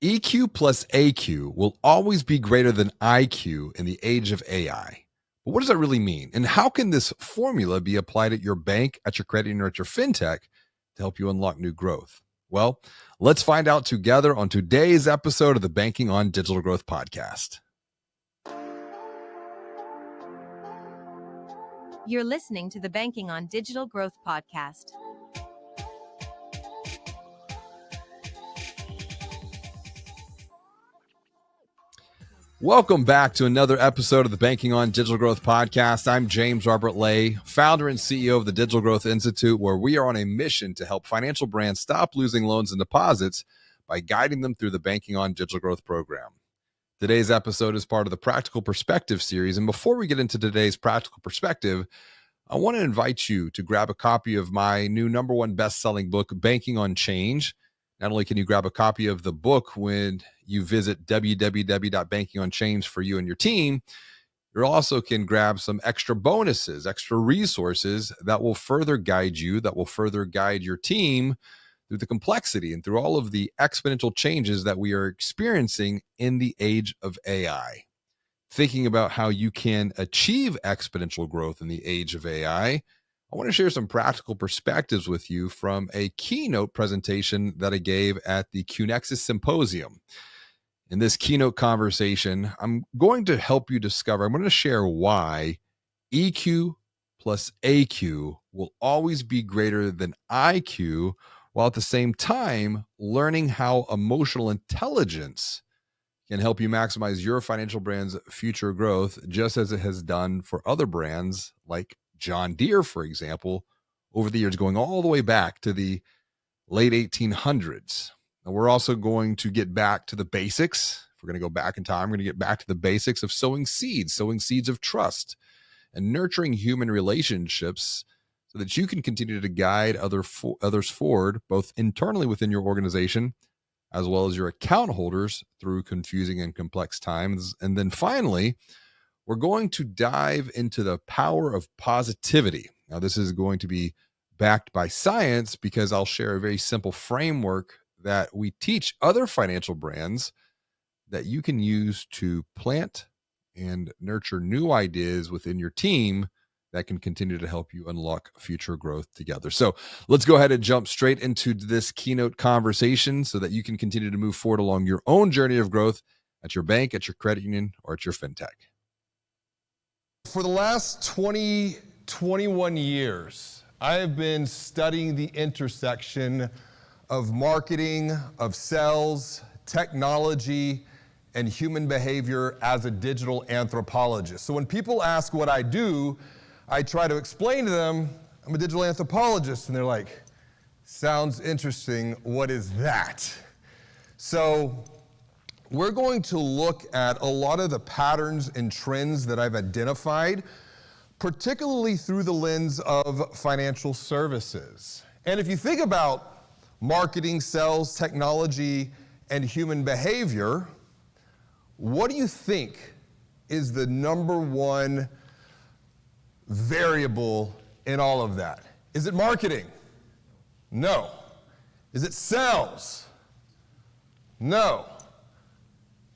EQ plus AQ will always be greater than IQ in the age of AI. But what does that really mean? And how can this formula be applied at your bank, at your credit union, or at your fintech to help you unlock new growth? Well, let's find out together on today's episode of the Banking on Digital Growth podcast. You're listening to the Banking on Digital Growth podcast. Welcome back to another episode of the Banking on Digital Growth podcast. I'm James Robert Lay, founder and CEO of the Digital Growth Institute, where we are on a mission to help financial brands stop losing loans and deposits by guiding them through the Banking on Digital Growth program. Today's episode is part of the Practical Perspective series. And before we get into today's Practical Perspective, I want to invite you to grab a copy of my new #1 best-selling book, Banking on Change. Not only can you grab a copy of the book when you visit www.bankingonchange for you and your team, you also can grab some extra bonuses, extra resources that will further guide you, that will further guide your team through the complexity and through all of the exponential changes that we are experiencing in the age of AI. Thinking about how you can achieve exponential growth in the age of AI, I want to share some practical perspectives with you from a keynote presentation that I gave at the QNexus Symposium. In this keynote conversation, I'm going to help you discover, I'm going to share why EQ plus AQ will always be greater than IQ, while at the same time learning how emotional intelligence can help you maximize your financial brand's future growth, just as it has done for other brands like John Deere, for example, over the years, going all the way back to the late 1800s. And we're also going to get back to the basics. If we're going to go back in time, we're going to get back to the basics of sowing seeds of trust, and nurturing human relationships so that you can continue to guide others forward, both internally within your organization, as well as your account holders through confusing and complex times. And then finally, we're going to dive into the power of positivity. Now, this is going to be backed by science because I'll share a very simple framework that we teach other financial brands that you can use to plant and nurture new ideas within your team that can continue to help you unlock future growth together. So let's go ahead and jump straight into this keynote conversation so that you can continue to move forward along your own journey of growth at your bank, at your credit union, or at your fintech. For the last 21 years, I have been studying the intersection of marketing, of sales, technology, and human behavior as a digital anthropologist. So when people ask what I do, I try to explain to them, I'm a digital anthropologist, and they're like, sounds interesting, what is that? So we're going to look at a lot of the patterns and trends that I've identified, particularly through the lens of financial services. And if you think about marketing, sales, technology, and human behavior, what do you think is the #1 variable in all of that? Is it marketing? No. Is it sales? No.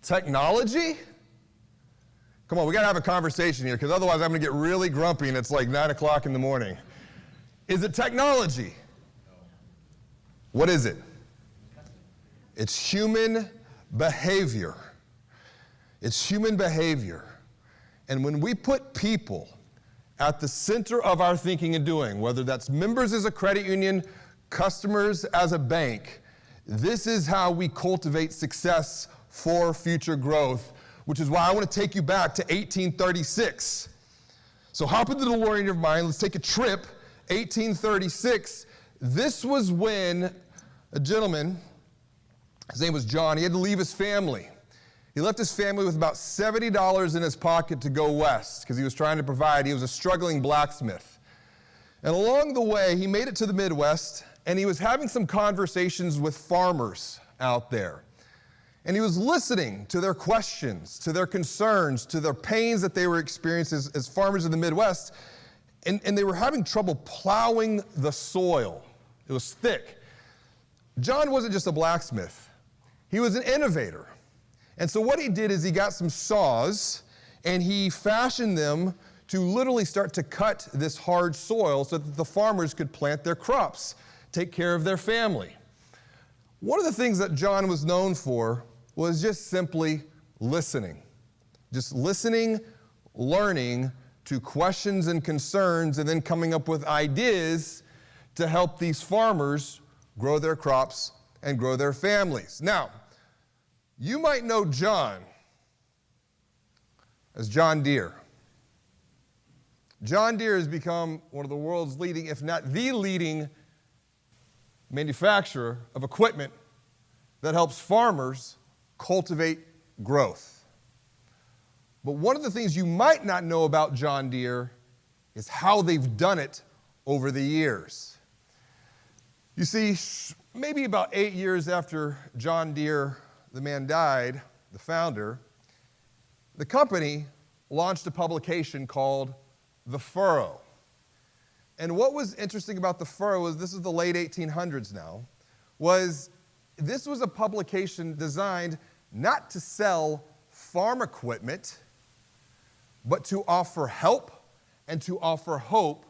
Technology? Come on, we gotta have a conversation here, because otherwise I'm gonna get really grumpy and it's like 9 o'clock in the morning. Is it technology? What is it? It's human behavior. It's human behavior. And when we put people at the center of our thinking and doing, whether that's members as a credit union, customers as a bank, this is how we cultivate success for future growth, which is why I want to take you back to 1836. So hop into the DeLorean in your mind, let's take a trip. 1836, this was when a gentleman, his name was John, he had to leave his family. He left his family with about $70 in his pocket to go west because he was trying to provide. He was a struggling blacksmith. And along the way, he made it to the Midwest, and he was having some conversations with farmers out there. And he was listening to their questions, to their concerns, to their pains that they were experiencing as farmers in the Midwest. And they were having trouble plowing the soil. It was thick. John wasn't just a blacksmith. He was an innovator. And so what he did is he got some saws and he fashioned them to literally start to cut this hard soil so that the farmers could plant their crops, take care of their family. One of the things that John was known for was just simply listening. Just listening, learning to questions and concerns, and then coming up with ideas to help these farmers grow their crops and grow their families. Now, you might know John as John Deere. John Deere has become one of the world's leading, if not the leading, manufacturer of equipment that helps farmers cultivate growth. But one of the things you might not know about John Deere is how they've done it over the years. You see, maybe about 8 years after John Deere, the man, died, the founder, the company launched a publication called The Furrow. And what was interesting about The Furrow is, this is the late 1800s now, was this was a publication designed not to sell farm equipment, but to offer help and to offer hope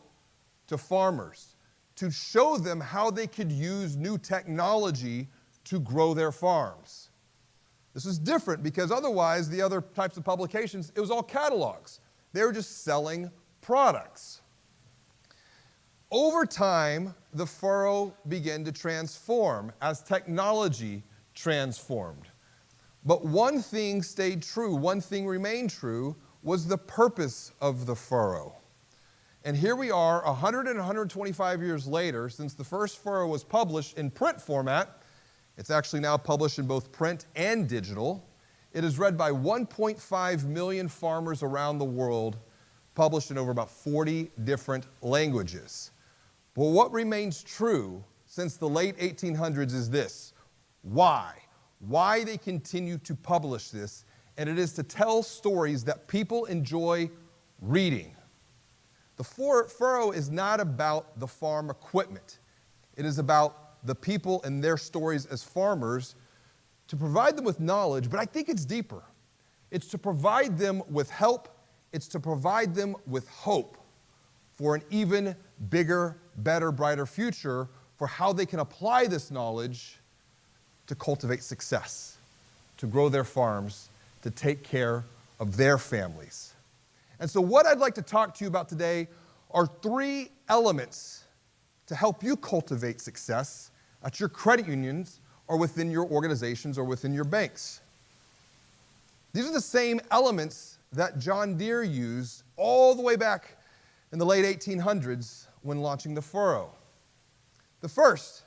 to farmers, to show them how they could use new technology to grow their farms. This was different because otherwise the other types of publications, it was all catalogs. They were just selling products. Over time, the furrow began to transform as technology transformed. But one thing stayed true, one thing remained true, was the purpose of the furrow. And here we are 100 and 125 years later, since the first furrow was published in print format. It's actually now published in both print and digital. It is read by 1.5 million farmers around the world, published in over about 40 different languages. But what remains true since the late 1800s is this: why? Why they continue to publish this, and it is to tell stories that people enjoy reading. The furrow is not about the farm equipment. It is about the people and their stories as farmers, to provide them with knowledge, but I think it's deeper. It's to provide them with help. It's to provide them with hope for an even bigger, better, brighter future, for how they can apply this knowledge to cultivate success, to grow their farms, to take care of their families. And so what I'd like to talk to you about today are 3 elements to help you cultivate success at your credit unions or within your organizations or within your banks. These are the same elements that John Deere used all the way back in the late 1800s when launching the furrow. The first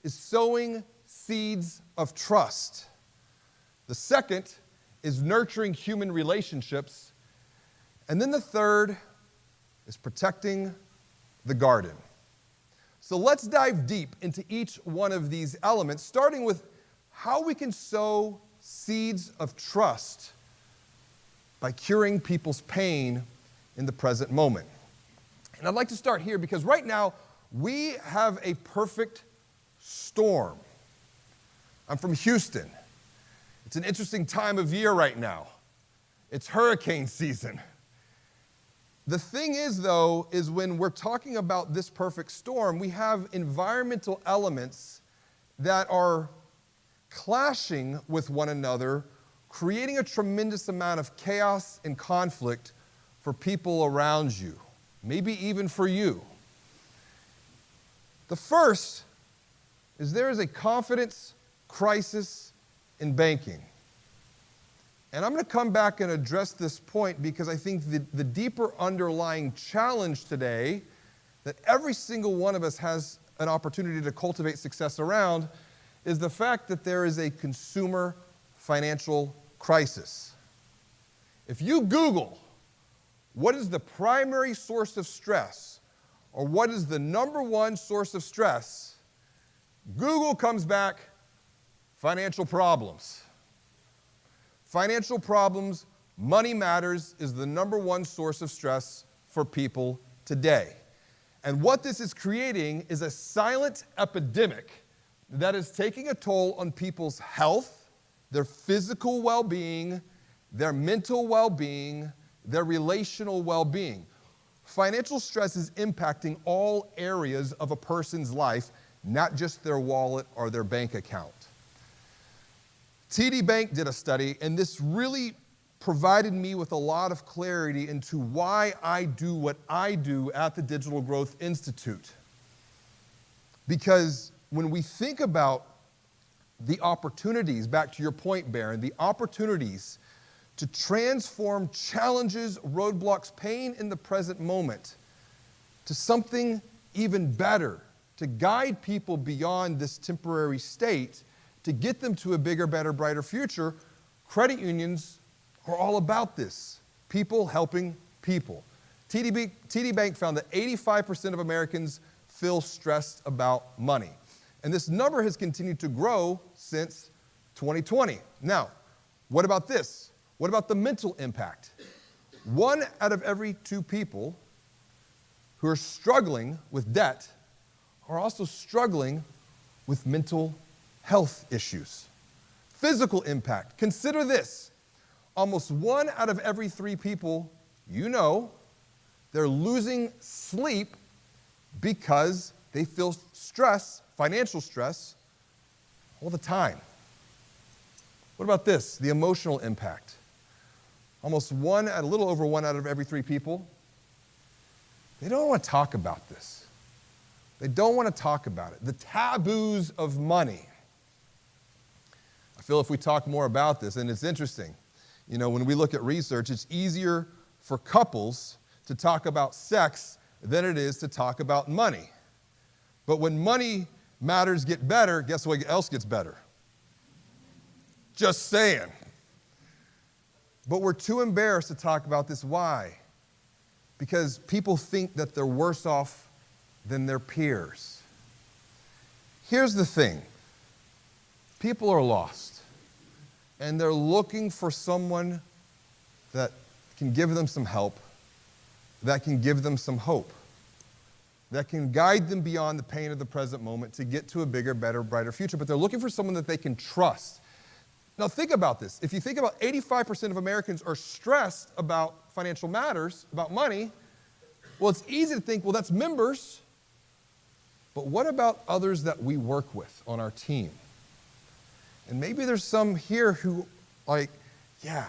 is sowing seeds of trust. The second is nurturing human relationships. And then the third is protecting the garden. So let's dive deep into each one of these elements, starting with how we can sow seeds of trust by curing people's pain in the present moment. And I'd like to start here because right now we have a perfect storm. I'm from Houston. It's an interesting time of year right now. It's hurricane season. The thing is, though, is when we're talking about this perfect storm, we have environmental elements that are clashing with one another, creating a tremendous amount of chaos and conflict for people around you, maybe even for you. The first is there is a confidence crisis in banking. And I'm going to come back and address this point because I think the deeper underlying challenge today that every single one of us has an opportunity to cultivate success around is the fact that there is a consumer financial crisis. If you Google what is the primary source of stress or what is the number one source of stress, Google comes back, financial problems. Financial problems, money matters is the number one source of stress for people today. And what this is creating is a silent epidemic that is taking a toll on people's health, their physical well-being, their mental well-being, their relational well-being. Financial stress is impacting all areas of a person's life, not just their wallet or their bank account. TD Bank did a study, and this really provided me with a lot of clarity into why I do what I do at the Digital Growth Institute. Because when we think about the opportunities, back to your point, Baron, the opportunities to transform challenges, roadblocks, pain in the present moment to something even better, to guide people beyond this temporary state, to get them to a bigger, better, brighter future, credit unions are all about this. People helping people. TD Bank found that 85% of Americans feel stressed about money. And this number has continued to grow since 2020. Now, what about this? What about the mental impact? 1 out of every 2 people who are struggling with debt are also struggling with mental health issues. Physical impact. Consider this. Almost 1 out of every 3 people you know, they're losing sleep because they feel stress, financial stress, all the time. What about this? The emotional impact. Almost a little over 1 out of every 3 people, they don't want to talk about this. They don't want to talk about it. The taboos of money. I feel if we talk more about this, and it's interesting, you know, when we look at research, it's easier for couples to talk about sex than it is to talk about money. But when money matters get better, guess what else gets better? Just saying. But we're too embarrassed to talk about this. Why? Because people think that they're worse off than their peers. Here's the thing. People are lost, and they're looking for someone that can give them some help, that can give them some hope, that can guide them beyond the pain of the present moment to get to a bigger, better, brighter future. But they're looking for someone that they can trust. Now think about this. If you think about 85% of Americans are stressed about financial matters, about money, well, it's easy to think, well, that's members. But what about others that we work with on our team? And maybe there's some here who like, yeah,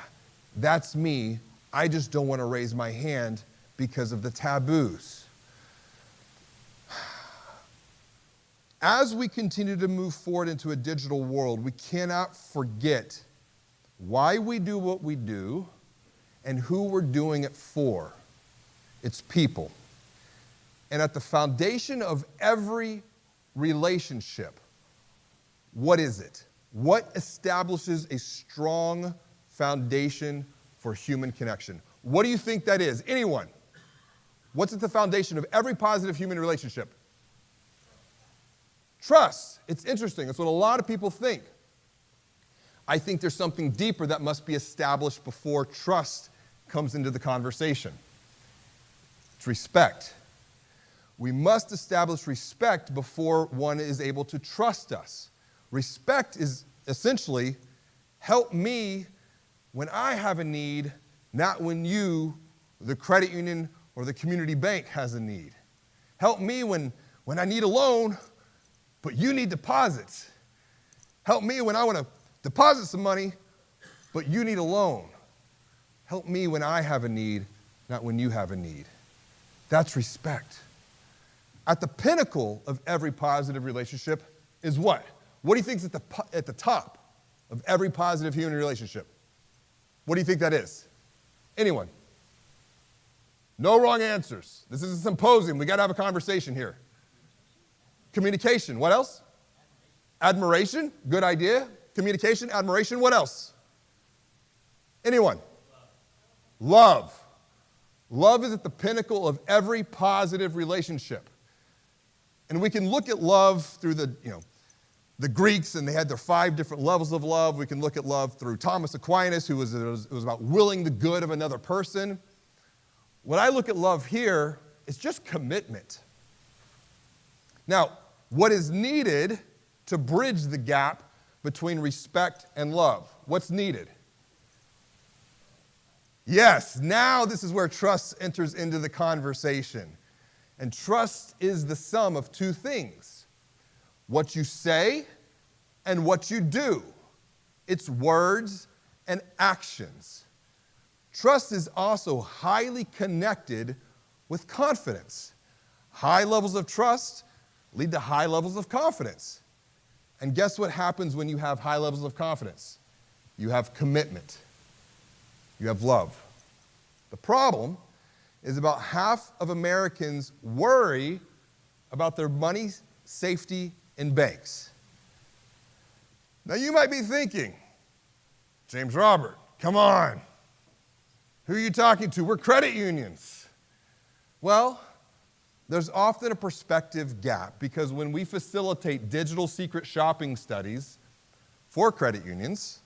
that's me. I just don't want to raise my hand because of the taboos. As we continue to move forward into a digital world, we cannot forget why we do what we do and who we're doing it for. It's people. And at the foundation of every relationship, what is it? What establishes a strong foundation for human connection? What do you think that is? Anyone? What's at the foundation of every positive human relationship? Trust. It's interesting. That's what a lot of people think. I think there's something deeper that must be established before trust comes into the conversation. It's respect. We must establish respect before one is able to trust us. Respect is essentially, help me when I have a need, not when you, the credit union or the community bank, has a need. Help me when I need a loan, but you need deposits. Help me when I want to deposit some money, but you need a loan. Help me when I have a need, not when you have a need. That's respect. At the pinnacle of every positive relationship is what? What do you think is at the top of every positive human relationship? What do you think that is? Anyone? No wrong answers. This is a symposium. We got to have a conversation here. Communication. What else? Admiration. Good idea. Communication, admiration. What else? Anyone? Love. Love is at the pinnacle of every positive relationship. And we can look at love through the Greeks, and they had their 5 different levels of love. We can look at love through Thomas Aquinas, who was about willing the good of another person. When I look at love here, it's just commitment. Now, what is needed to bridge the gap between respect and love. What's needed? Yes, now this is where trust enters into the conversation. And trust is the sum of two things: what you say and what you do. It's words and actions. Trust is also highly connected with confidence. High levels of trust lead to high levels of confidence. And guess what happens when you have high levels of confidence? You have commitment. You have love. The problem is about half of Americans worry about their money safety in banks. Now you might be thinking, James Robert, come on. Who are you talking to? We're credit unions. Well, there's often a perspective gap because when we facilitate digital secret shopping studies for credit unions,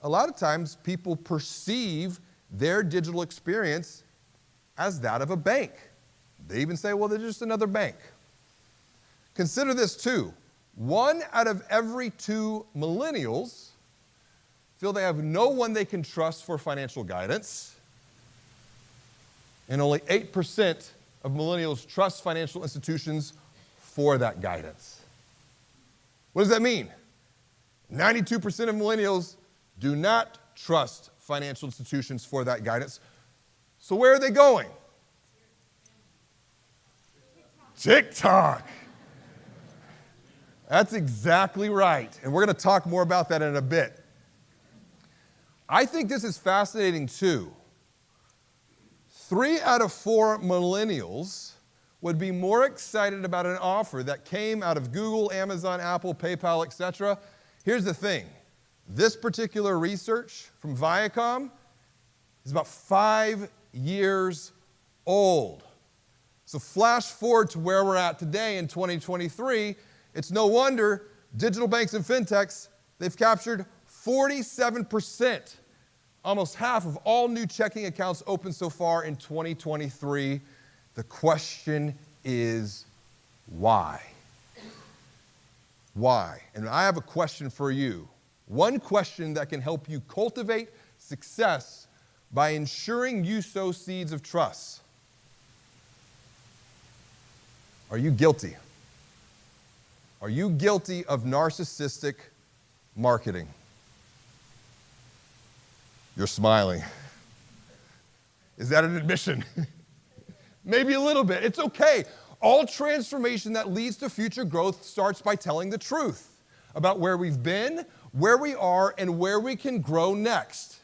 a lot of times people perceive their digital experience as that of a bank. They even say, well, they're just another bank. Consider this too. 1 out of every 2 millennials feel they have no one they can trust for financial guidance, and only 8% of millennials trust financial institutions for that guidance. What does that mean? 92% of millennials do not trust financial institutions for that guidance. So where are they going? TikTok. That's exactly right. And we're going to talk more about that in a bit. I think this is fascinating too. 3 out of 4 millennials would be more excited about an offer that came out of Google, Amazon, Apple, PayPal, etc. Here's the thing. This particular research from Viacom is about 5 years old. So flash forward to where we're at today in 2023, it's no wonder digital banks and fintechs, they've captured 47%, almost half of all new checking accounts opened so far in 2023. The question is why? Why? And I have a question for you. One question that can help you cultivate success by ensuring you sow seeds of trust. Are you guilty? Are you guilty of narcissistic marketing? You're smiling. Is that an admission? Maybe a little bit. It's okay. All transformation that leads to future growth starts by telling the truth about where we've been, where we are, and where we can grow next.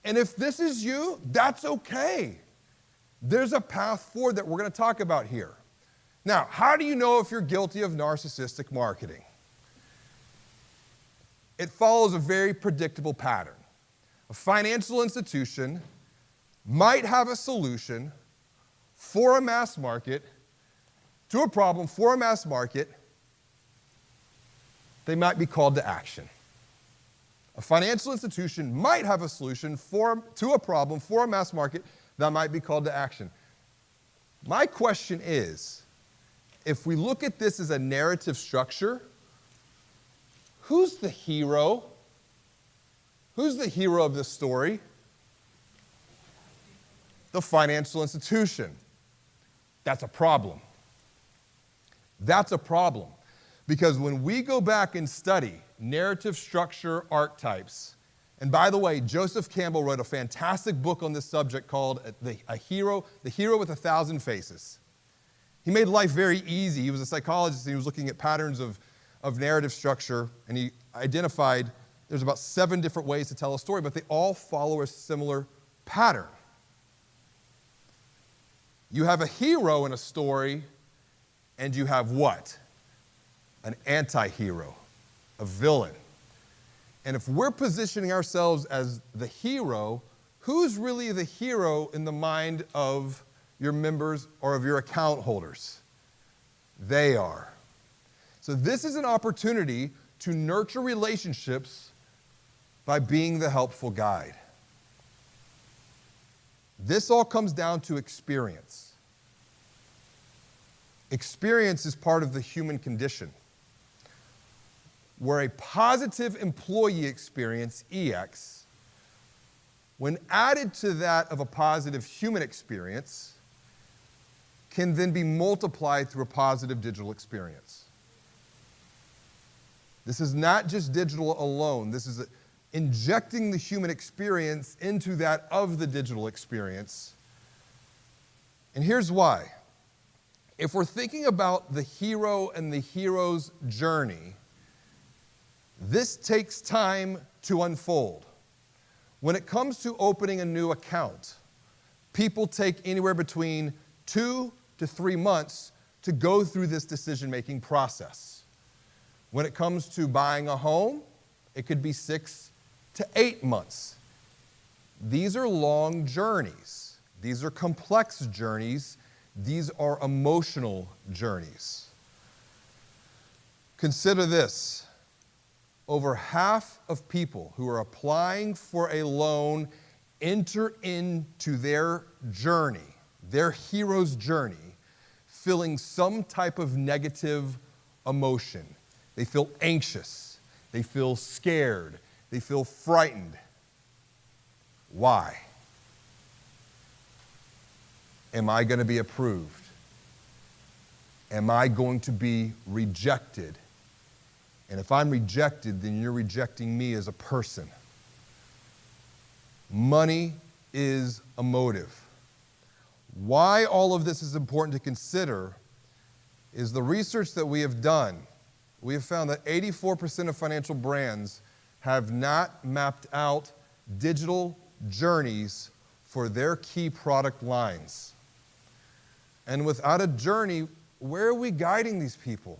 And if this is you, that's okay. There's a path forward that we're going to talk about here. Now, how do you know if you're guilty of narcissistic marketing? It follows a very predictable pattern. A financial institution might have a solution for a mass market, to a problem for a mass market. They might be called to action. A financial institution might have a solution to a problem for a mass market that might be called to action. My question is, if we look at this as a narrative structure, who's the hero? Who's the hero of this story? The financial institution. That's a problem. That's a problem. Because when we go back and study narrative structure archetypes, and by the way, Joseph Campbell wrote a fantastic book on this subject called The Hero with 1,000 Faces. He made life very easy. He was a psychologist and he was looking at patterns of narrative structure, and he identified there's about 7 different ways to tell a story, but they all follow a similar pattern. You have a hero in a story, and you have what? An anti-hero, a villain. And if we're positioning ourselves as the hero, who's really the hero in the mind of your members or of your account holders? They are. So this is an opportunity to nurture relationships by being the helpful guide. This all comes down to experience. Experience is part of the human condition. where a positive employee experience, EX, when added to that of a positive human experience, can then be multiplied through a positive digital experience. This is not just digital alone. This is injecting the human experience into that of the digital experience. And here's why. If we're thinking about the hero and the hero's journey, this takes time to unfold. When it comes to opening a new account, people take anywhere between 2 to 3 months to go through this decision-making process. When it comes to buying a home, it could be 6 to 8 months. These are long journeys. These are complex journeys. These are emotional journeys. Consider this. Over half of people who are applying for a loan enter into their journey, their hero's journey, feeling some type of negative emotion. They feel anxious. They feel scared. They feel frightened. Why? Am I going to be approved? Am I going to be rejected? And if I'm rejected, then you're rejecting me as a person. Money is a motive. Why all of this is important to consider is the research that we have done. We have found that 84% of financial brands have not mapped out digital journeys for their key product lines. And without a journey, where are we guiding these people?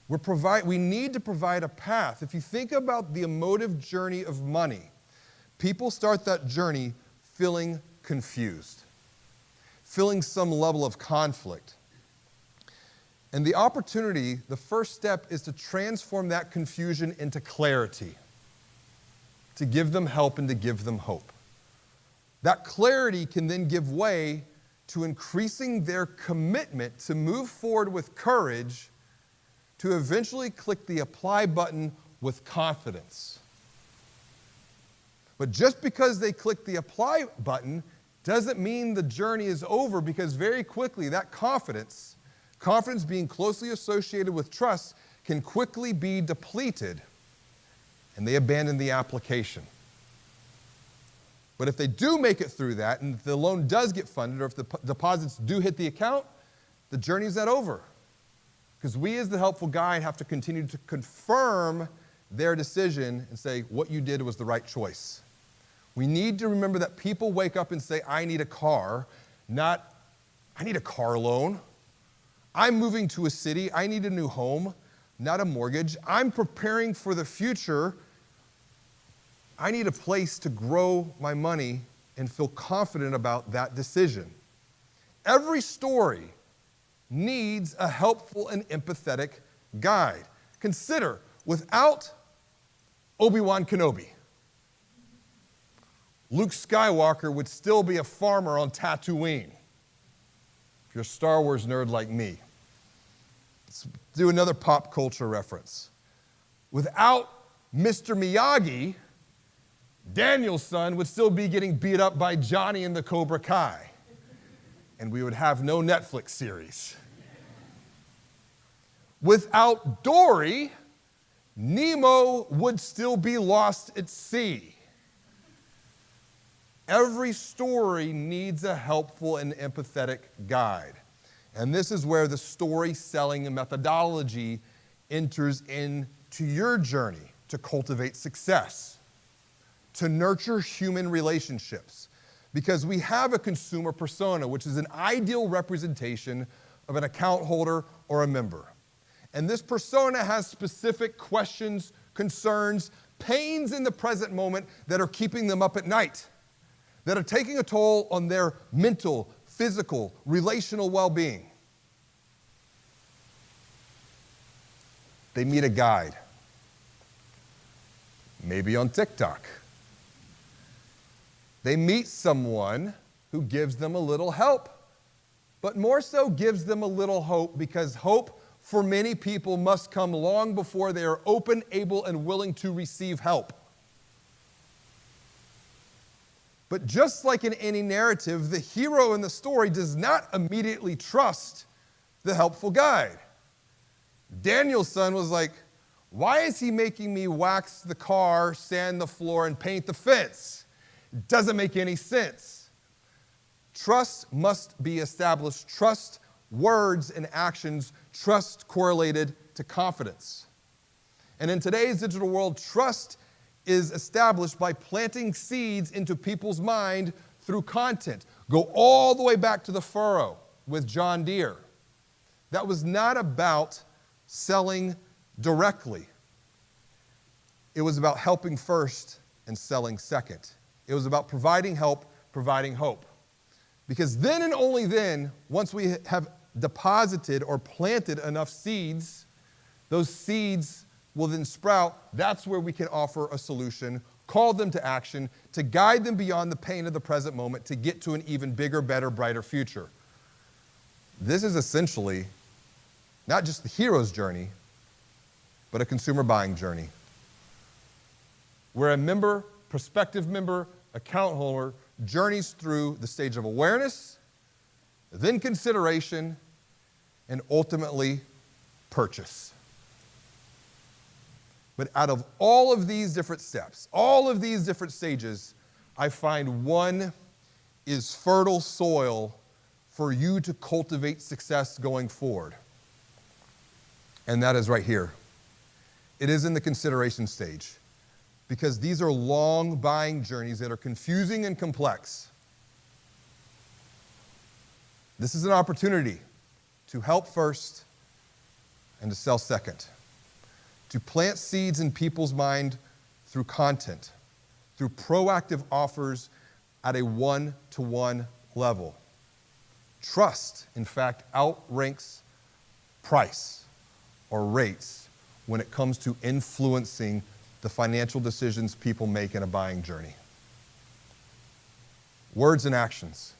We need to provide a path. If you think about the emotive journey of money, people start that journey feeling confused, feeling some level of conflict. And the opportunity, the first step, is to transform that confusion into clarity, to give them help and to give them hope. That clarity can then give way to increasing their commitment to move forward with courage, to eventually click the apply button with confidence. But just because they click the apply button doesn't mean the journey is over, because very quickly that confidence being closely associated with trust, can quickly be depleted, and they abandon the application. But if they do make it through that, and if the loan does get funded, or if the deposits do hit the account, the journey's not over. Because we as the helpful guide have to continue to confirm their decision and say, what you did was the right choice. We need to remember that people wake up and say, I need a car, not, I need a car loan. I'm moving to a city, I need a new home, not a mortgage. I'm preparing for the future. I need a place to grow my money and feel confident about that decision. Every story needs a helpful and empathetic guide. Consider, without Obi-Wan Kenobi, Luke Skywalker would still be a farmer on Tatooine. If you're a Star Wars nerd like me. Let's do another pop culture reference. Without Mr. Miyagi, Daniel's son would still be getting beat up by Johnny and the Cobra Kai. And we would have no Netflix series. Without Dory, Nemo would still be lost at sea. Every story needs a helpful and empathetic guide. And this is where the story-selling methodology enters into your journey to cultivate success, to nurture human relationships. Because we have a consumer persona, which is an ideal representation of an account holder or a member. And this persona has specific questions, concerns, pains in the present moment that are keeping them up at night, that are taking a toll on their mental, physical, relational well-being. They meet a guide, maybe on TikTok. They meet someone who gives them a little help, but more so gives them a little hope, because hope for many people must come long before they are open, able, and willing to receive help. But just like in any narrative, the hero in the story does not immediately trust the helpful guide. Daniel's son was like, why is he making me wax the car, sand the floor, and paint the fence? It doesn't make any sense. Trust must be established. Trust, words and actions, trust correlated to confidence. And in today's digital world, trust is established by planting seeds into people's mind through content. Go all the way back to the furrow with John Deere. That was not about selling directly. It was about helping first and selling second. It was about providing help, providing hope. Because then and only then, once we have deposited or planted enough seeds, those seeds will then sprout. That's where we can offer a solution, call them to action, to guide them beyond the pain of the present moment to get to an even bigger, better, brighter future. This is essentially not just the hero's journey, but a consumer buying journey, where a member, prospective member, account holder journeys through the stage of awareness, then consideration, and ultimately purchase. But out of all of these different steps, all of these different stages, I find one is fertile soil for you to cultivate success going forward. And that is right here. It is in the consideration stage, because these are long buying journeys that are confusing and complex. This is an opportunity to help first and to sell second. To plant seeds in people's mind through content, through proactive offers at a one-to-one level. Trust, in fact, outranks price or rates when it comes to influencing the financial decisions people make in a buying journey. Words and actions.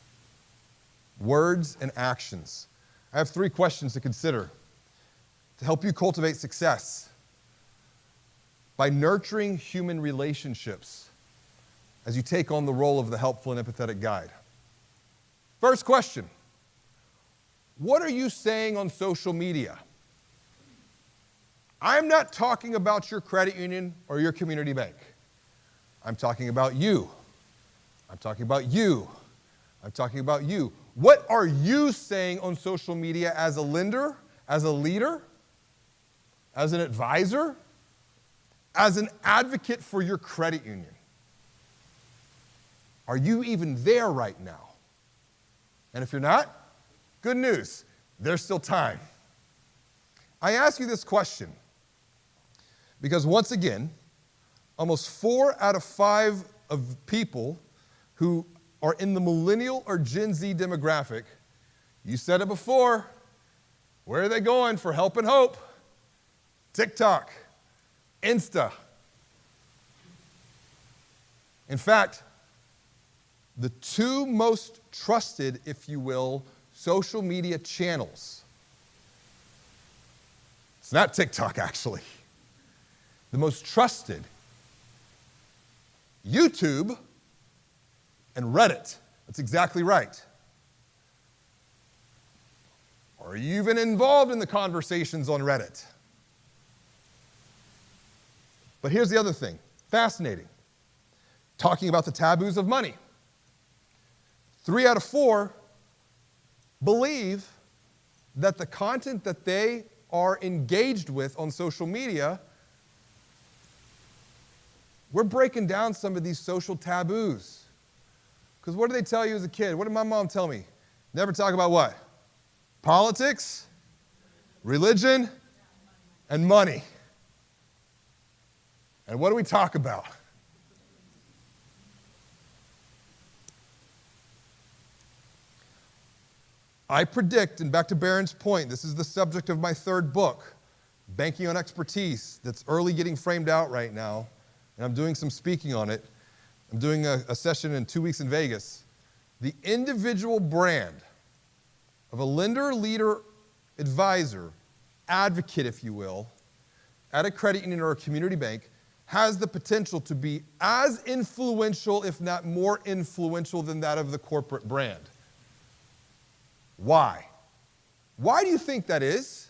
Words and actions. I have 3 questions to consider to help you cultivate success by nurturing human relationships as you take on the role of the helpful and empathetic guide. First question, what are you saying on social media? I'm not talking about your credit union or your community bank. I'm talking about you. I'm talking about you. I'm talking about you. What are you saying on social media as a lender, as a leader, as an advisor, as an advocate for your credit union? Are you even there right now? And if you're not, good news, there's still time. I ask you this question because once again, almost 4 out of 5 of people who are in the millennial or Gen Z demographic, you said it before, where are they going for help and hope? TikTok, Insta. In fact, the 2 most trusted, if you will, social media channels. It's not TikTok, actually. The most trusted, YouTube and Reddit. That's exactly right. Are you even involved in the conversations on Reddit? But here's the other thing, fascinating. Talking about the taboos of money. 3 out of 4 believe that the content that they are engaged with on social media, we're breaking down some of these social taboos. Because what do they tell you as a kid? What did my mom tell me? Never talk about what? Politics, religion, and money. And what do we talk about? I predict, and back to Barron's point, this is the subject of my 3rd book, Banking on Expertise, that's early getting framed out right now, and I'm doing some speaking on it. I'm doing a session in 2 weeks in Vegas. The individual brand of a lender, leader, advisor advocate, if you will, at a credit union or a community bank has the potential to be as influential, if not more influential, than that of the corporate brand. Why? Why do you think that is?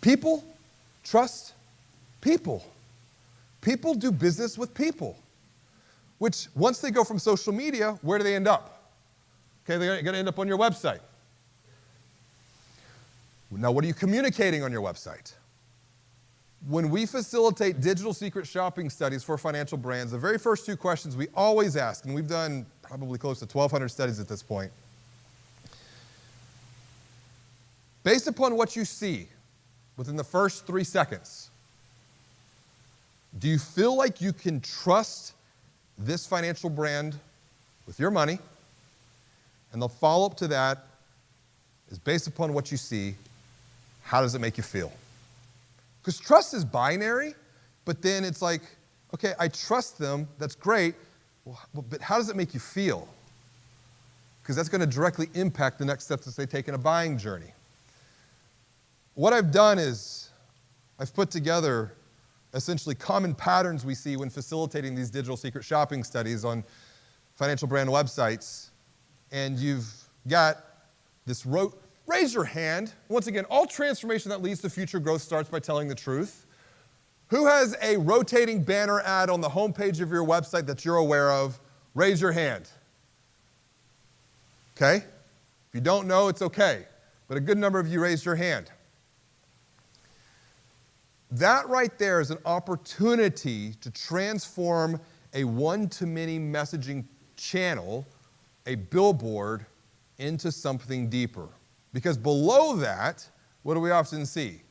People trust people. People do business with people, which once they go from social media, where do they end up? Okay, they're going to end up on your website. Now, what are you communicating on your website? When we facilitate digital secret shopping studies for financial brands, the very first two questions we always ask, and we've done probably close to 1,200 studies at this point, based upon what you see within the first 3 seconds, do you feel like you can trust this financial brand with your money? And the follow-up to that is based upon what you see, how does it make you feel? Because trust is binary, but then it's like, okay, I trust them, that's great, well, but how does it make you feel? Because that's going to directly impact the next steps as they take in a buying journey. What I've done is I've put together essentially common patterns we see when facilitating these digital secret shopping studies on financial brand websites. And you've got this raise your hand. Once again, all transformation that leads to future growth starts by telling the truth. Who has a rotating banner ad on the homepage of your website that you're aware of? Raise your hand. Okay? If you don't know, it's okay. But a good number of you raised your hand. That right there is an opportunity to transform a one-to-many messaging channel, a billboard, into something deeper. Because below that, what do we often see?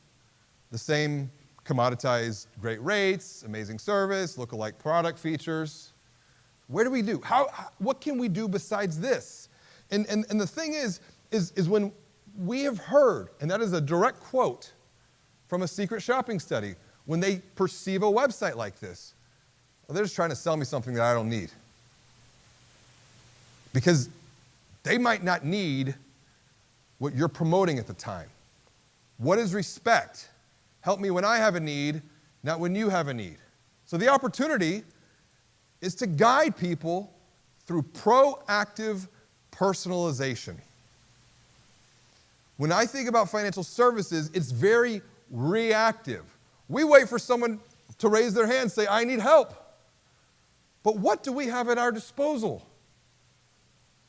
The same commoditized great rates, amazing service, look-alike product features. Where do we do? What can we do besides this? And the thing is when we have heard, and that is a direct quote from a secret shopping study, when they perceive a website like this, well, they're just trying to sell me something that I don't need. Because they might not need what you're promoting at the time. What is respect? Help me when I have a need, not when you have a need. So the opportunity is to guide people through proactive personalization. When I think about financial services, it's very reactive. We wait for someone to raise their hand and say, I need help. But what do we have at our disposal?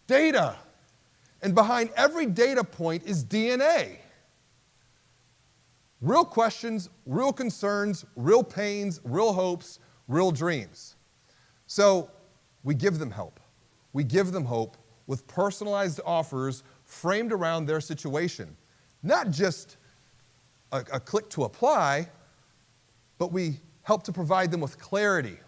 Data. And behind every data point is DNA. Real questions, real concerns, real pains, real hopes, real dreams. So we give them help. We give them hope with personalized offers framed around their situation. Not just a click to apply, but we help to provide them with clarity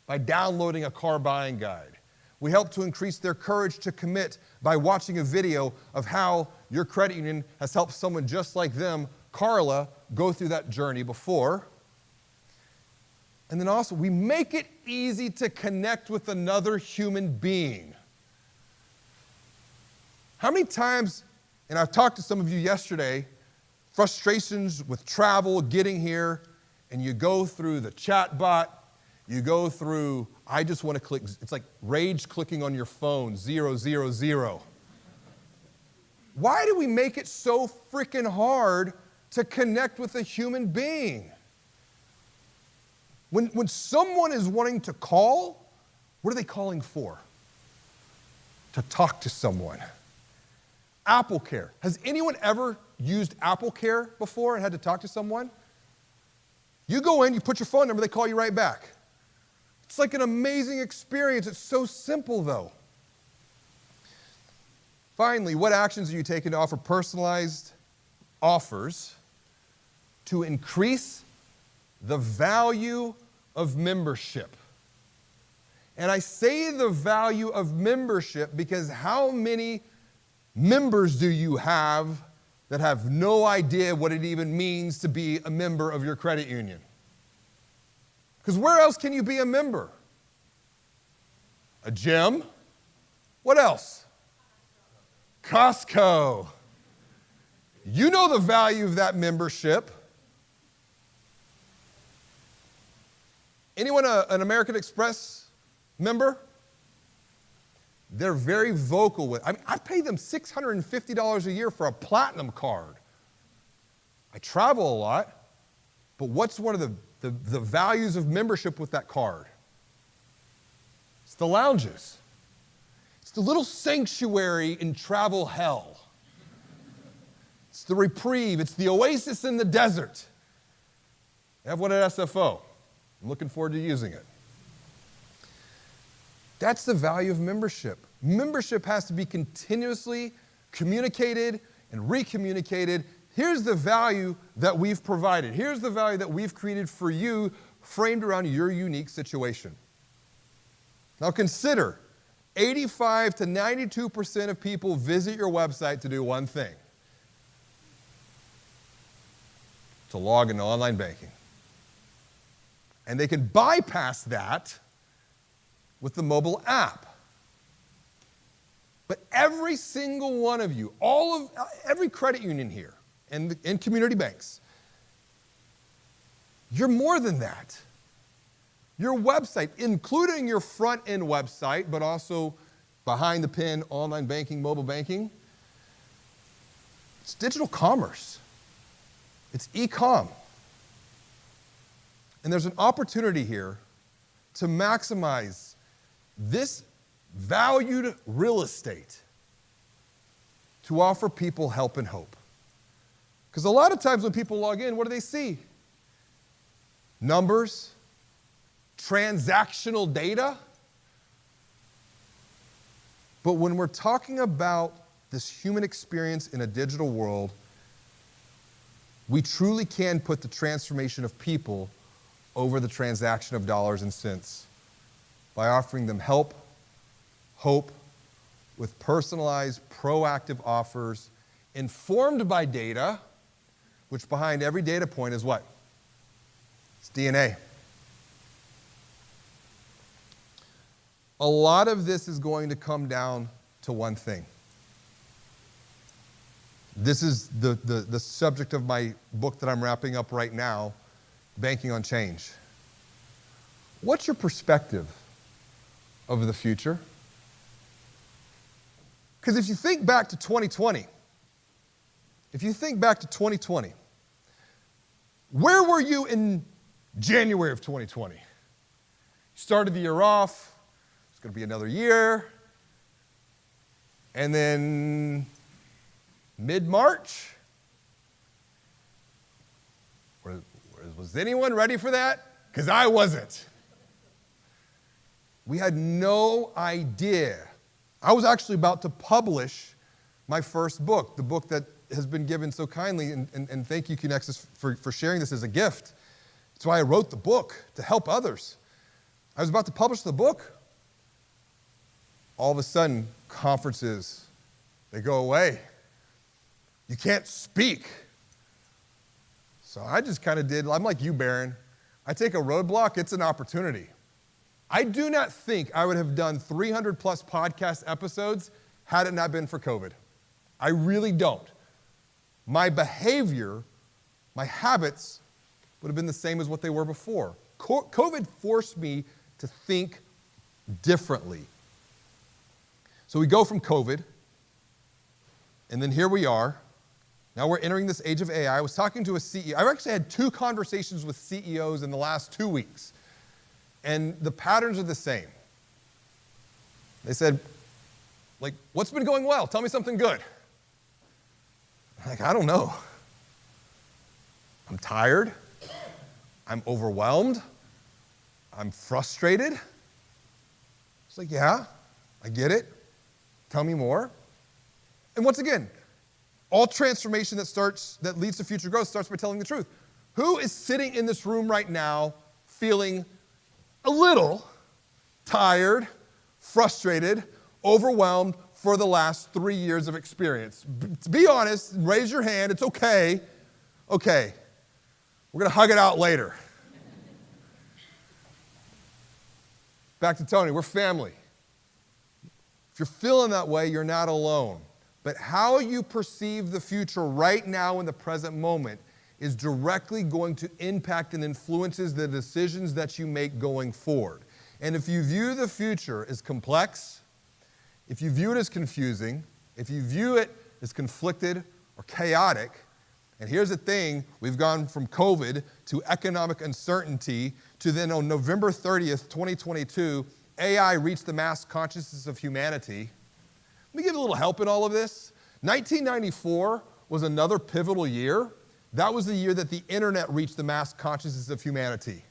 by downloading a car buying guide. We help to increase their courage to commit by watching a video of how your credit union has helped someone just like them, Carla, go through that journey before. And then also, we make it easy to connect with another human being. How many times, and I've talked to some of you yesterday, frustrations with travel, getting here, and you go through the chat bot, you go through, I just want to click, it's like rage clicking on your phone, 000. Why do we make it so freaking hard to connect with a human being? When someone is wanting to call, what are they calling for? To talk to someone. Apple Care. Has anyone ever used Apple Care before and had to talk to someone? You go in, you put your phone number, they call you right back. It's like an amazing experience. It's so simple, though. Finally, what actions are you taking to offer personalized offers to increase the value of membership? And I say the value of membership because how many members do you have that have no idea what it even means to be a member of your credit union? Because where else can you be a member? A gym? What else? Costco. You know the value of that membership. Anyone an American Express member? They're very vocal with, I've paid them $650 a year for a platinum card. I travel a lot, but what's one of the values of membership with that card? It's the lounges. It's the little sanctuary in travel hell. It's the reprieve. It's the oasis in the desert. I have one at SFO. I'm looking forward to using it. That's the value of membership. Membership has to be continuously communicated and recommunicated. Here's the value that we've provided. Here's the value that we've created for you, framed around your unique situation. Now consider, 85 to 92% of people visit your website to do one thing: to log into online banking. And they can bypass that with the mobile app. But every single one of you, every credit union here and community banks, you're more than that. Your website, including your front-end website, but also behind the pin, online banking, mobile banking, it's digital commerce. It's e-com. And there's an opportunity here to maximize this valued real estate to offer people help and hope. Because a lot of times when people log in, what do they see? Numbers, transactional data. But when we're talking about this human experience in a digital world, we truly can put the transformation of people over the transaction of dollars and cents by offering them help, hope, with personalized, proactive offers, informed by data, which behind every data point is what? It's DNA. A lot of this is going to come down to one thing. This is the subject of my book that I'm wrapping up right now, Banking on Change. What's your perspective of the future? Because if you think back to 2020, where were you in January of 2020? You started the year off, it's going to be another year, and then mid-March, was anyone ready for that? Because I wasn't. We had no idea. I was actually about to publish my first book, the book that has been given so kindly, and thank you, Connexus, for sharing this as a gift. That's why I wrote the book, to help others. I was about to publish the book. All of a sudden, conferences, they go away. You can't speak. So I just kind of did, I'm like you, Barron. I take a roadblock, it's an opportunity. I do not think I would have done 300 plus podcast episodes had it not been for COVID. I really don't. My behavior, my habits would have been the same as what they were before. COVID forced me to think differently. So we go from COVID, and then here we are. Now we're entering this age of AI. I was talking to a CEO. I've actually had 2 conversations with CEOs in the last 2 weeks, and the patterns are the same. They said, like, what's been going well? Tell me something good. I'm like, I don't know. I'm tired. I'm overwhelmed. I'm frustrated. It's like, yeah, I get it. Tell me more. And once again, all transformation that leads to future growth starts by telling the truth. Who is sitting in this room right now feeling a little tired, frustrated, overwhelmed for the last 3 years of experience? Be honest, raise your hand, it's okay. Okay, we're gonna hug it out later. Back to Tony, we're family. If you're feeling that way, you're not alone. But how you perceive the future right now in the present moment is directly going to impact and influences the decisions that you make going forward. And if you view the future as complex, if you view it as confusing, if you view it as conflicted or chaotic, and here's the thing, we've gone from COVID to economic uncertainty to then on November 30th, 2022, AI reached the mass consciousness of humanity. Let me give you a little help in all of this. 1994 was another pivotal year. That was the year that the internet reached the mass consciousness of humanity.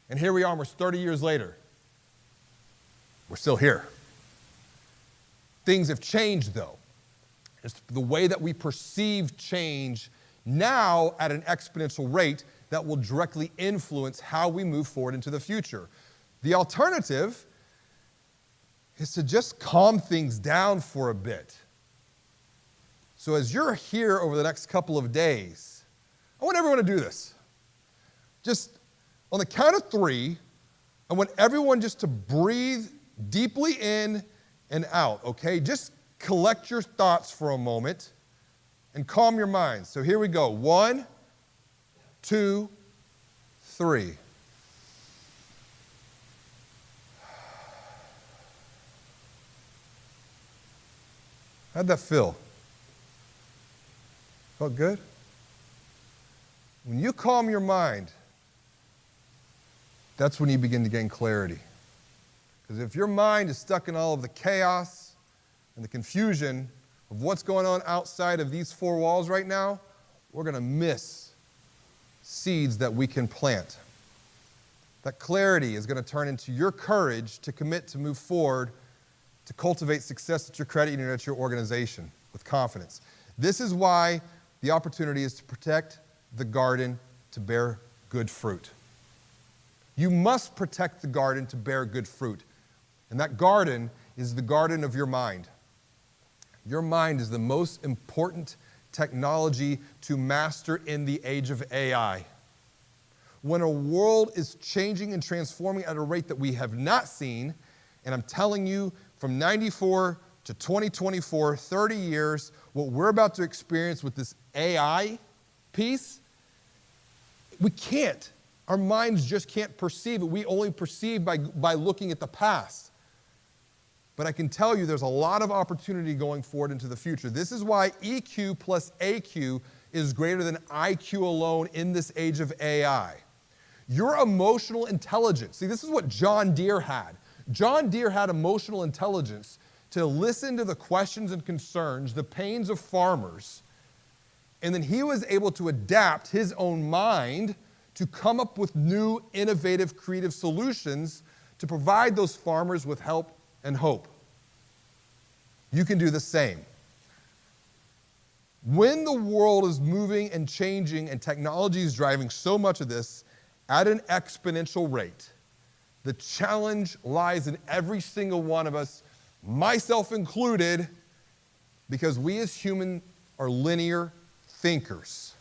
And here we are, almost 30 years later. We're still here. Things have changed, though. It's the way that we perceive change now at an exponential rate that will directly influence how we move forward into the future. The alternative is to just calm things down for a bit. So as you're here over the next couple of days, I want everyone to do this. Just on the count of 3, I want everyone just to breathe deeply in and out, okay? Just collect your thoughts for a moment and calm your minds. So here we go. 1, 2, 3. How'd that feel? Felt good? When you calm your mind, that's when you begin to gain clarity. Because if your mind is stuck in all of the chaos and the confusion of what's going on outside of these 4 walls right now, we're going to miss seeds that we can plant. That clarity is going to turn into your courage to commit to move forward, to cultivate success at your credit union, at your organization with confidence. This is why the opportunity is to protect the garden to bear good fruit. You must protect the garden to bear good fruit. And that garden is the garden of your mind. Your mind is the most important technology to master in the age of AI. When a world is changing and transforming at a rate that we have not seen, and I'm telling you, from 94 to 2024, 30 years, what we're about to experience with this AI piece, we can't. Our minds just can't perceive it. We only perceive by looking at the past. But I can tell you there's a lot of opportunity going forward into the future. This is why EQ plus AQ is greater than IQ alone in this age of AI. Your emotional intelligence. See, this is what John Deere had. John Deere had emotional intelligence to listen to the questions and concerns, the pains of farmers, and then he was able to adapt his own mind to come up with new, innovative, creative solutions to provide those farmers with help and hope. You can do the same. When the world is moving and changing and technology is driving so much of this at an exponential rate, the challenge lies in every single one of us, myself included, because we as humans are linear thinkers.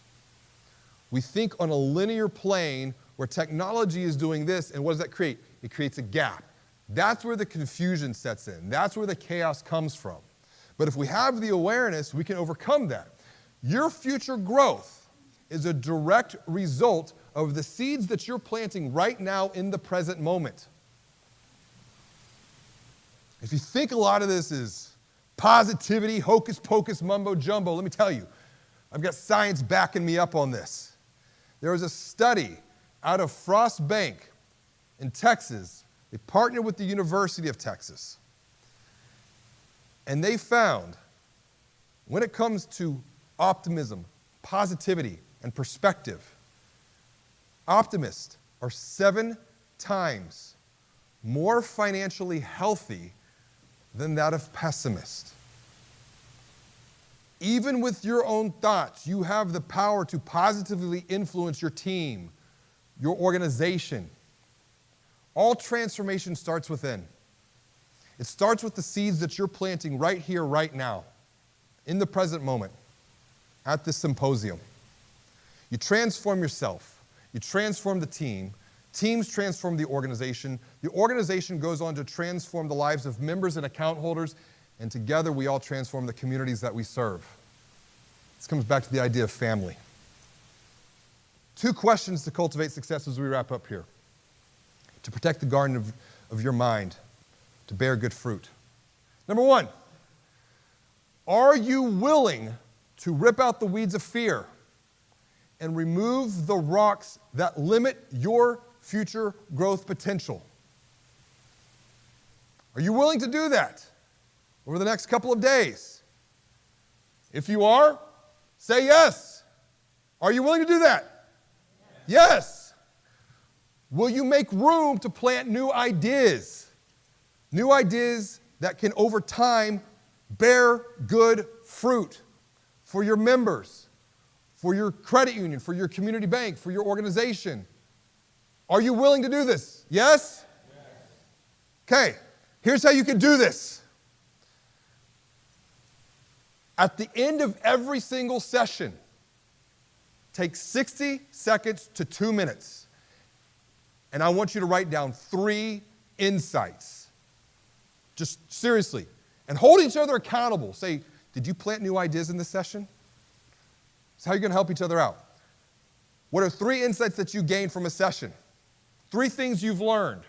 We think on a linear plane where technology is doing this, and what does that create? It creates a gap. That's where the confusion sets in. That's where the chaos comes from. But if we have the awareness, we can overcome that. Your future growth is a direct result of the seeds that you're planting right now in the present moment. If you think a lot of this is positivity, hocus pocus, mumbo jumbo, let me tell you, I've got science backing me up on this. There was a study out of Frost Bank in Texas. They partnered with the University of Texas. And they found when it comes to optimism, positivity, and perspective, optimists are 7 times more financially healthy than that of pessimists. Even with your own thoughts, you have the power to positively influence your team, your organization. All transformation starts within. It starts with the seeds that you're planting right here, right now, in the present moment, at this symposium. You transform yourself. You transform the team. Teams transform the organization. The organization goes on to transform the lives of members and account holders. and together we all transform the communities that we serve. This comes back to the idea of family. 2 questions to cultivate success as we wrap up here. To protect the garden of your mind, to bear good fruit. Number 1, are you willing to rip out the weeds of fear and remove the rocks that limit your future growth potential? Are you willing to do that over the next couple of days? If you are, say yes. Are you willing to do that? Yes. Will you make room to plant new ideas? New ideas that can over time bear good fruit for your members, for your credit union, for your community bank, for your organization. Are you willing to do this? Yes? Okay, here's how you can do this. At the end of every single session, take 60 seconds to 2 minutes, and I want you to write down 3 insights. Just seriously. And hold each other accountable. Say, did you plant new ideas in this session? That's how you're going to help each other out. What are 3 insights that you gained from a session? 3 things you've learned.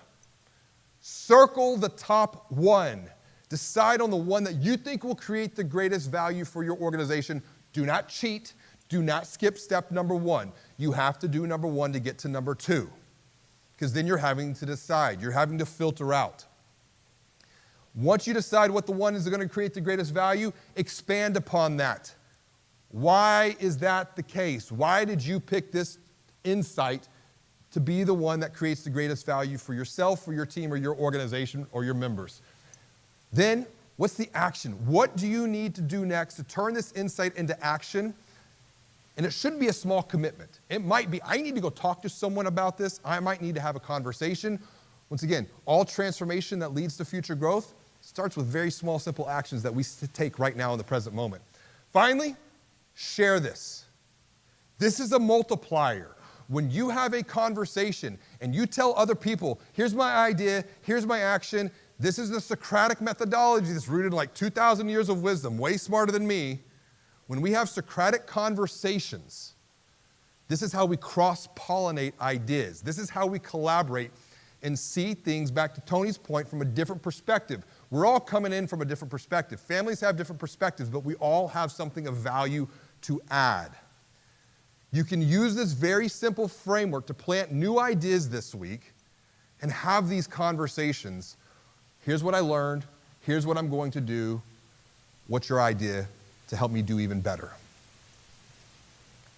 Circle the top 1. Decide on the one that you think will create the greatest value for your organization. Do not cheat. Do not skip step number 1. You have to do number 1 to get to number 2. Because then you're having to decide. You're having to filter out. Once you decide what the one is going to create the greatest value, expand upon that. Why is that the case? Why did you pick this insight to be the one that creates the greatest value for yourself, for your team, or your organization, or your members? Then, what's the action? What do you need to do next to turn this insight into action? And it shouldn't be a small commitment. It might be, I need to go talk to someone about this. I might need to have a conversation. Once again, all transformation that leads to future growth starts with very small, simple actions that we take right now in the present moment. Finally, share this. This is a multiplier. When you have a conversation and you tell other people, here's my idea, here's my action, this is the Socratic methodology that's rooted in like 2,000 years of wisdom, way smarter than me. When we have Socratic conversations, this is how we cross-pollinate ideas. This is how we collaborate and see things, back to Tony's point, from a different perspective. We're all coming in from a different perspective. Families have different perspectives, but we all have something of value to add. You can use this very simple framework to plant new ideas this week and have these conversations. Here's what I learned. Here's what I'm going to do. What's your idea to help me do even better?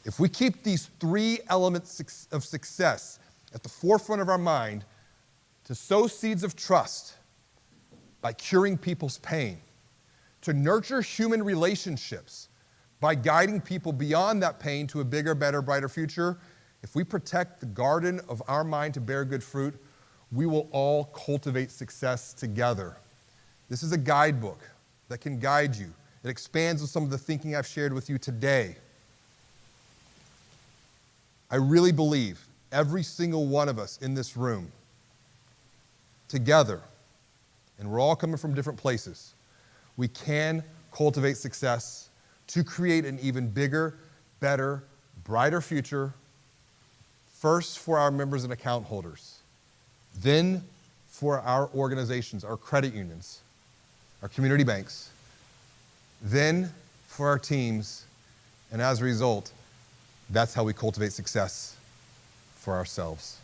If we keep these 3 elements of success at the forefront of our mind, to sow seeds of trust by curing people's pain, to nurture human relationships by guiding people beyond that pain to a bigger, better, brighter future, if we protect the garden of our mind to bear good fruit, we will all cultivate success together. This is a guidebook that can guide you. It expands on some of the thinking I've shared with you today. I really believe every single one of us in this room, together, and we're all coming from different places, we can cultivate success to create an even bigger, better, brighter future, first for our members and account holders, then for our organizations, our credit unions, our community banks, then for our teams, and as a result, that's how we cultivate success for ourselves.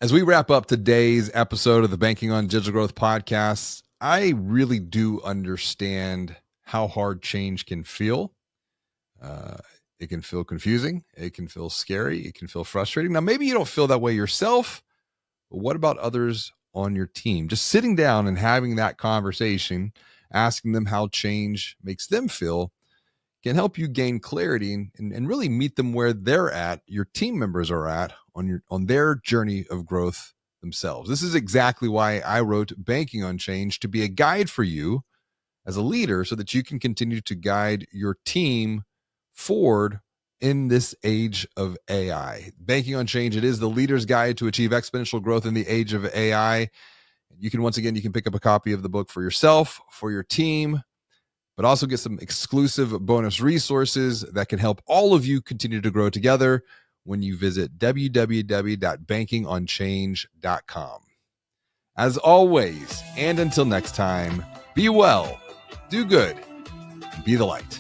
As we wrap up today's episode of the Banking on Digital Growth podcast, I really do understand how hard change can feel. It can feel confusing. It can feel scary. It can feel frustrating. Now, maybe you don't feel that way yourself, but what about others on your team? Just sitting down and having that conversation, asking them how change makes them feel, can help you gain clarity and really meet them where they're at, your team members are at on their journey of growth themselves. This is exactly why I wrote Banking on Change, to be a guide for you as a leader so that you can continue to guide your team forward in this age of AI. Banking on Change, it is the leader's guide to achieve exponential growth in the age of AI. You can pick up a copy of the book for yourself, for your team, but also get some exclusive bonus resources that can help all of you continue to grow together when you visit www.bankingonchange.com. As always, and until next time, be well, do good, and be the light.